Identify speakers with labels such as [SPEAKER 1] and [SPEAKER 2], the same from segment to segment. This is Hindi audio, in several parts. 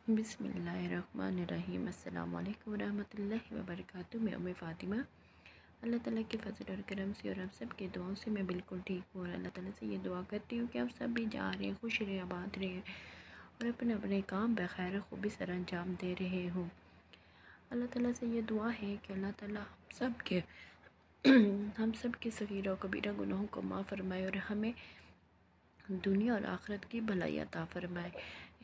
[SPEAKER 1] बिस्मिल्लाहिर्रहमानिर्रहीम। अस्सलाम वालेकुम रहमतुल्लाहि व बरकातुहू। मैं उम्मे फ़ातिमा। अल्लाह ताला के फज़ल और करम से और आप सब के दुआओं से मैं बिल्कुल ठीक हूँ और अल्लाह ताला से ये दुआ करती हूँ कि आप सब भी जा रहे खुश रहे आबाद रहे और अपने अपने काम बखैर खूबी सर अंजाम दे रहे हों। अल्लाह ताला से ये दुआ है कि अल्लाह ताला हम सब के सग़ीरा और कबीरा गुनाहों को माफ़ फरमाए और हमें दुनिया और आखिरत की भलाई अता फरमाए।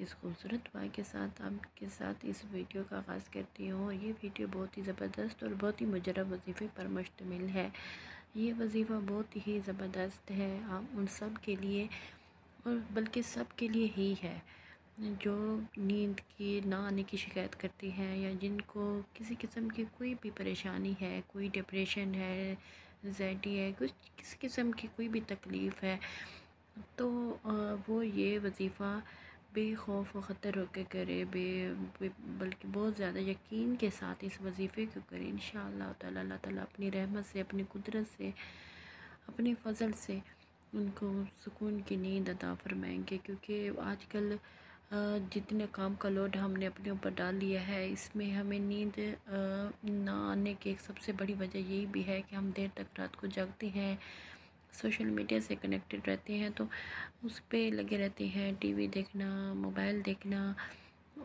[SPEAKER 1] इस खूबसूरत दुआ के साथ आपके साथ इस वीडियो का आगाज़ करती हूँ और ये वीडियो बहुत ही ज़बरदस्त और बहुत ही मुजरब वजीफ़े पर मुश्तमिल है। ये वजीफ़ा बहुत ही ज़बरदस्त है आप उन सब के लिए और बल्कि सब के लिए ही है जो नींद की ना आने की शिकायत करती हैं या जिनको किसी किस्म की कोई भी परेशानी है, कोई डिप्रेशन है, एंज़ाइटी है, कुछ किसी किस्म की कोई भी तकलीफ़ है तो वो ये वजीफ़ा बेखौफ व ख़तर होकर करे बल्कि बहुत ज़्यादा यकीन के साथ इस वजीफ़े को करे। इंशाअल्लाह ताला अल्लाह ताला अपनी रहमत से, अपनी कुदरत से, अपने फ़ज़ल से उनको सुकून की नींद अता फरमाएंगे। क्योंकि आजकल जितने काम का लोड हमने अपने ऊपर डाल लिया है इसमें हमें नींद ना आने की एक सबसे बड़ी वजह यही भी है कि हम देर तक रात को जागते हैं, सोशल मीडिया से कनेक्टेड रहते हैं तो उस पे लगे रहते हैं, टीवी देखना, मोबाइल देखना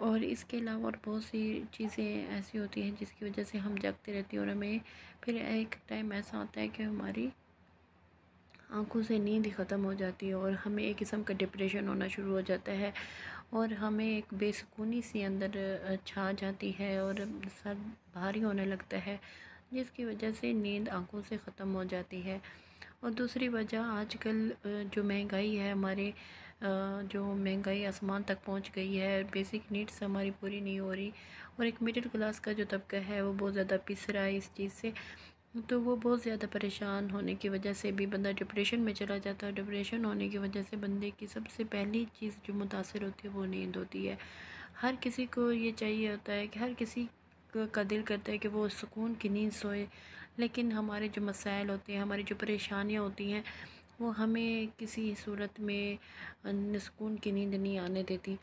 [SPEAKER 1] और इसके अलावा और बहुत सी चीज़ें ऐसी होती हैं जिसकी वजह से हम जागते रहते हैं और हमें फिर एक टाइम ऐसा आता है कि हमारी आंखों से नींद ही ख़त्म हो जाती है और हमें एक किस्म का डिप्रेशन होना शुरू हो जाता है और हमें एक बेसुकूनी सी अंदर छा जाती है और सर भारी होने लगता है जिसकी वजह से नींद आंखों से ख़त्म हो जाती है। और दूसरी वजह आजकल जो महंगाई है जो महंगाई आसमान तक पहुंच गई है, बेसिक नीड्स हमारी पूरी नहीं हो रही और एक मिडिल क्लास का जो तबका है वो बहुत ज़्यादा पिस रहा है इस चीज़ से। तो वो बहुत ज़्यादा परेशान होने की वजह से भी बंदा डिप्रेशन में चला जाता है। डिप्रेशन होने की वजह से बंदे की सबसे पहली चीज़ जो मुतासिर होती है वो नींद होती है। हर किसी को ये चाहिए होता है कि हर किसी का दिल करता है कि वो सुकून की नींद सोए, लेकिन हमारे जो मसाइल होते हैं, हमारी जो परेशानियाँ होती हैं वो हमें किसी सूरत में सुकून की नींद नहीं आने देती।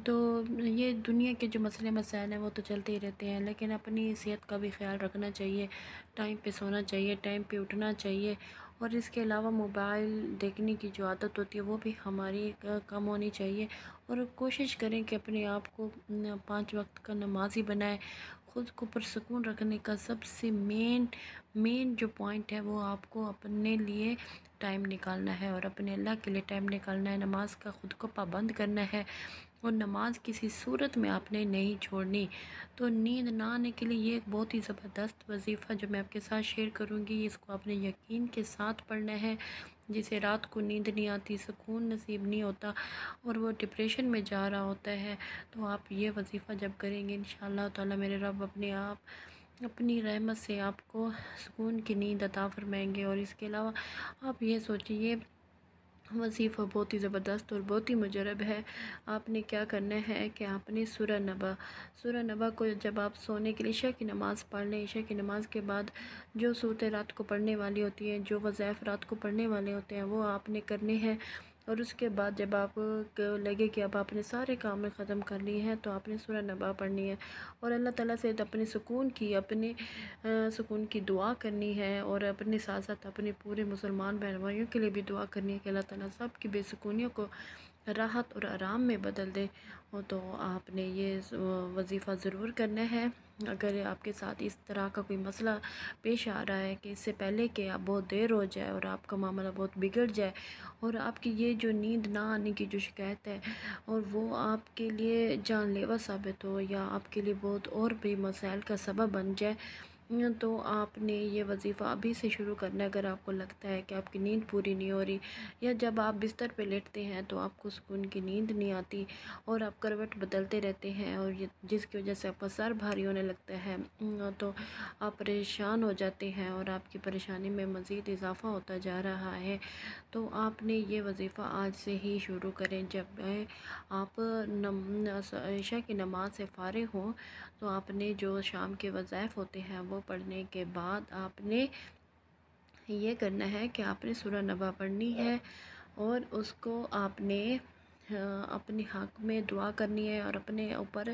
[SPEAKER 1] तो ये दुनिया के जो मसले मसाइल हैं वो तो चलते ही रहते हैं, लेकिन अपनी सेहत का भी ख्याल रखना चाहिए, टाइम पे सोना चाहिए, टाइम पे उठना चाहिए और इसके अलावा मोबाइल देखने की जो आदत होती है वो भी हमारी कम होनी चाहिए और कोशिश करें कि अपने आप को 5 वक्त का नमाज़ी बनाएं। ख़ुद को पुरसुकून रखने का सबसे मेन जो पॉइंट है वो आपको अपने लिए टाइम निकालना है और अपने अल्लाह के लिए टाइम निकालना है। नमाज का ख़ुद को पाबंद करना है और नमाज किसी सूरत में आपने नहीं छोड़नी। तो नींद ना आने के लिए ये एक बहुत ही ज़बरदस्त वजीफ़ा जो मैं आपके साथ शेयर करूँगी, इसको आपने यकीन के साथ पढ़ना है। जिसे रात को नींद नहीं आती, सुकून नसीब नहीं होता और वो डिप्रेशन में जा रहा होता है, तो आप ये वजीफ़ा जब करेंगे इंशाअल्लाह ताला मेरे रब अपने आप अपनी रहमत से आपको सुकून की नींद अता फरमाएंगे। और इसके अलावा आप ये सोचिए वजीफ़ा बहुत ही ज़बरदस्त और बहुत ही मुजरब है। आपने क्या करना है कि आपने सूरह नबा को जब आप सोने के लिए ईशा की नमाज़ पढ़ लें, ईशा की नमाज़ के बाद जो सूरतें रात को पढ़ने वाली होती हैं, जो वज़ाइफ रात को पढ़ने वाले होते हैं वो आपने करने हैं। और उसके बाद जब आपको लगे कि अब आपने सारे काम ख़त्म कर लिए हैं तो आपने सूरह नबा पढ़नी है और अल्लाह ताला से अपने सुकून की दुआ करनी है और अपने साथ साथ अपने पूरे मुसलमान बहन भाइयों के लिए भी दुआ करनी है कि अल्लाह ताला सब की बेसुकूनियों को राहत और आराम में बदल दे। तो आपने ये वजीफ़ा ज़रूर करना है। अगर आपके साथ इस तरह का कोई मसला पेश आ रहा है कि इससे पहले कि आप बहुत देर हो जाए और आपका मामला बहुत बिगड़ जाए और आपकी ये जो नींद ना आने की जो शिकायत है और वो आपके लिए जानलेवा साबित हो या आपके लिए बहुत और भी मसाइल का सबब बन जाए, तो आपने ये वजीफ़ा अभी से शुरू करना है। अगर आपको लगता है कि आपकी नींद पूरी नहीं हो रही या जब आप बिस्तर पे लेटते हैं तो आपको सुकून की नींद नहीं आती और आप करवट बदलते रहते हैं और ये जिसकी वजह से आपका सर भारी होने लगता है, तो आप परेशान हो जाते हैं और आपकी परेशानी में मज़ीद इजाफ़ा होता जा रहा है, तो आपने ये वजीफ़ा आज से ही शुरू करें। जब आप ईशा की नमाज से फ़ारिग हों तो आपने जो शाम के वज़ाइफ होते हैं वो पढ़ने के बाद आपने ये करना है कि आपने सूरह नबा पढ़नी है और उसको आपने अपने हक में दुआ करनी है और अपने ऊपर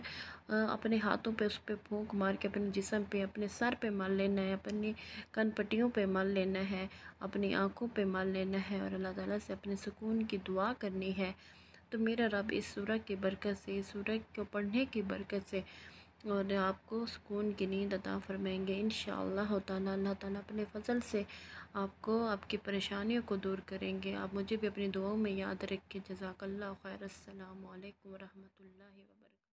[SPEAKER 1] अपने हाथों पे उस पर फूंक मार के अपने जिस्म पे, अपने सर पे मल लेना है, अपनी कनपट्टियों पे मल लेना है, अपनी आँखों पे मल लेना है और अल्लाह ताला से अपने सुकून की दुआ करनी है। तो मेरा रब इस सूरह की बरकत से, इस सूरह को पढ़ने की बरकत से और आपको सुकून की नींद अता फरमाएंगे इंशाअल्लाह ताला। अल्लाह ताला अपने फ़ज़ल से आपको आपकी परेशानियों को दूर करेंगे। आप मुझे भी अपनी दुआओं में याद रखें। जज़ाकल्लाह खैर। अस्सलामु अलैकुम व रहमतुल्लाहि व बरकातहू।